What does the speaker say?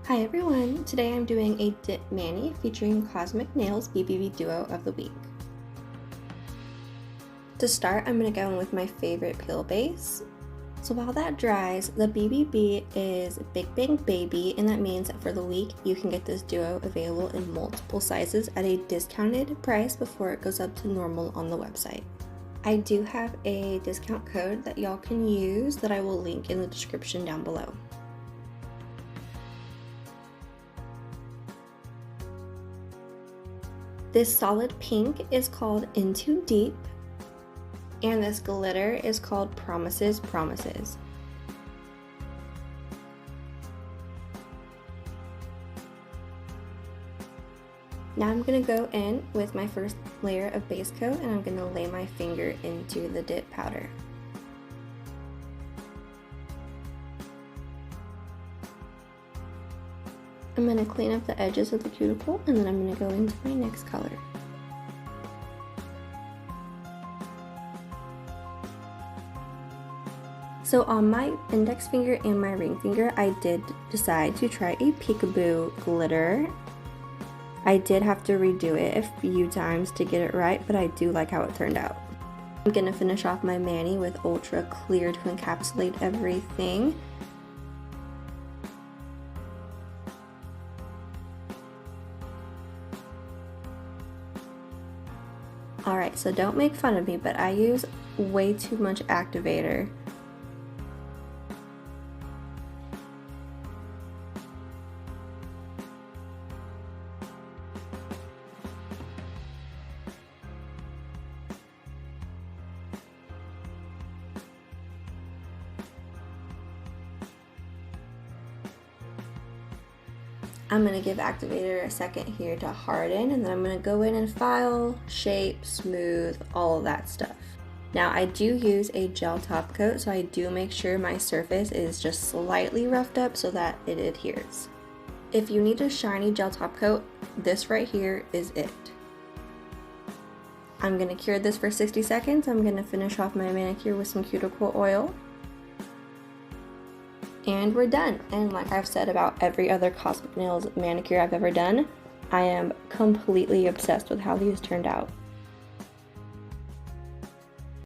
Hi everyone! Today I'm doing a dip mani featuring Kozmik Nails BBB Duo of the Week. To start, I'm going to go in with my favorite peel base. So while that dries, the BBB is Big Bang Baby, and that means that for the week you can get this duo available in multiple sizes at a discounted price before it goes up to normal on the website. I do have a discount code that y'all can use that I will link in the description down below. This solid pink is called Into Deep, and this glitter is called Promises, Promises. Now I'm going to go in with my first layer of base coat, and I'm going to lay my finger into the dip powder. I'm going to clean up the edges of the cuticle, and then I'm going to go into my next color. So on my index finger and my ring finger, I did decide to try a peekaboo glitter. I did have to redo it a few times to get it right, but I do like how it turned out. I'm going to finish off my mani with ultra clear to encapsulate everything. Alright, so don't make fun of me, but I use way too much activator. I'm going to give activator a second here to harden, and then I'm going to go in and file, shape, smooth, all of that stuff. Now I do use a gel top coat, so I do make sure my surface is just slightly roughed up so that it adheres. If you need a shiny gel top coat, this right here is it. I'm going to cure this for 60 seconds. I'm going to finish off my manicure with some cuticle oil. And we're done. And like I've said about every other Kozmik Nails manicure I've ever done, I am completely obsessed with how these turned out.